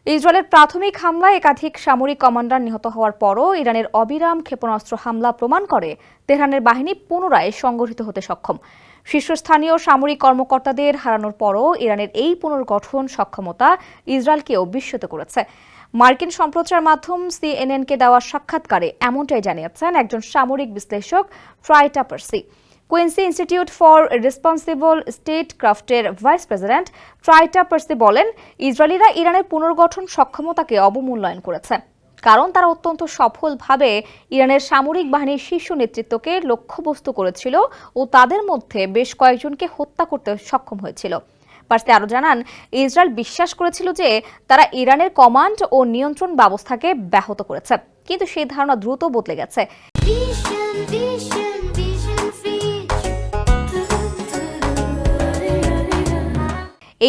ইসরায়েলের প্রাথমিক হামলায় একাধিক সামরিক কমান্ডার নিহত হওয়ার পরও ইরানের অবিরাম ক্ষেপণাস্ত্র হামলা প্রমাণ করে তেহরানের বাহিনী পুনরায় সংগঠিত হতে সক্ষম। শীর্ষস্থানীয় সামরিক কর্মকর্তাদের হারানোর পরও ইরানের এই পুনর্গঠন সক্ষমতা ইসরায়েলকেও বিস্মিত করেছে। মার্কিন সম্প্রচার মাধ্যম সিএনএনকে দেওয়া সাক্ষাৎকারে এমনটাই জানিয়েছেন একজন সামরিক বিশ্লেষক Trita Parsi. Quincy Institute for Responsible স্টেটক্রাফটের ভাইস প্রেসিডেন্ট ট্রাইটা পার্সি বলেন, ইসরায়েলিরা ইরানের পুনর্গঠন সক্ষমতাকে অবমূল্যায়ন করেছে, কারণ তারা অত্যন্ত সফলভাবে ইরানের সামরিক বাহিনীর শীর্ষ নেতৃত্বকে লক্ষ্যবস্তু করেছিল ও তাদের মধ্যে বেশ কয়েকজনকে হত্যা করতে সক্ষম হয়েছিল। পার্সি আরও জানান, ইসরায়েল বিশ্বাস করেছিল যে তারা ইরানের কমান্ড ও নিয়ন্ত্রণ ব্যবস্থাকে ব্যাহত করেছে, কিন্তু সেই ধারণা দ্রুত বদলে গেছে।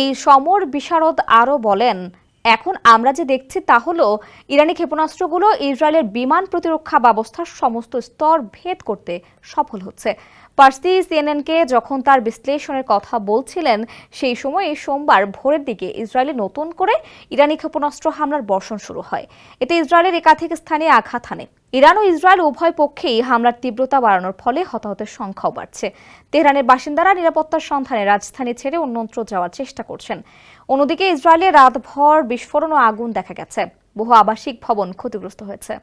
এই সমর বিশারদ আরও বলেন, এখন আমরা যে দেখছি তা হলো ইরানি ক্ষেপণাস্ত্রগুলো ইসরায়েলের বিমান প্রতিরক্ষা ব্যবস্থার সমস্ত স্তর ভেদ করতে সফল হচ্ছে। পার্সি সিএনএনকে যখন তার বিশ্লেষণের কথা বলছিলেন, সেই সময় সোমবার ভোরের দিকে ইসরায়েলে নতুন করে ইরানি ক্ষেপণাস্ত্র হামলার বর্ষণ শুরু হয়। এতে ইসরায়েলের একাধিক স্থানে আঘাত হানে। ইরান ও ইসরায়েল উভয় পক্ষেই হামলার তীব্রতা বাড়ানোর ফলে হতাহতের সংখ্যাও বাড়ছে। তেহরানের বাসিন্দারা নিরাপত্তার সন্ধানে রাজধানী ছেড়ে অন্যত্র যাওয়ার চেষ্টা করছেন। অন্যদিকে ইসরায়েলে রাতভর বিস্ফোরণ ও আগুন দেখা গেছে। বহু আবাসিক ভবন ক্ষতিগ্রস্ত হয়েছে।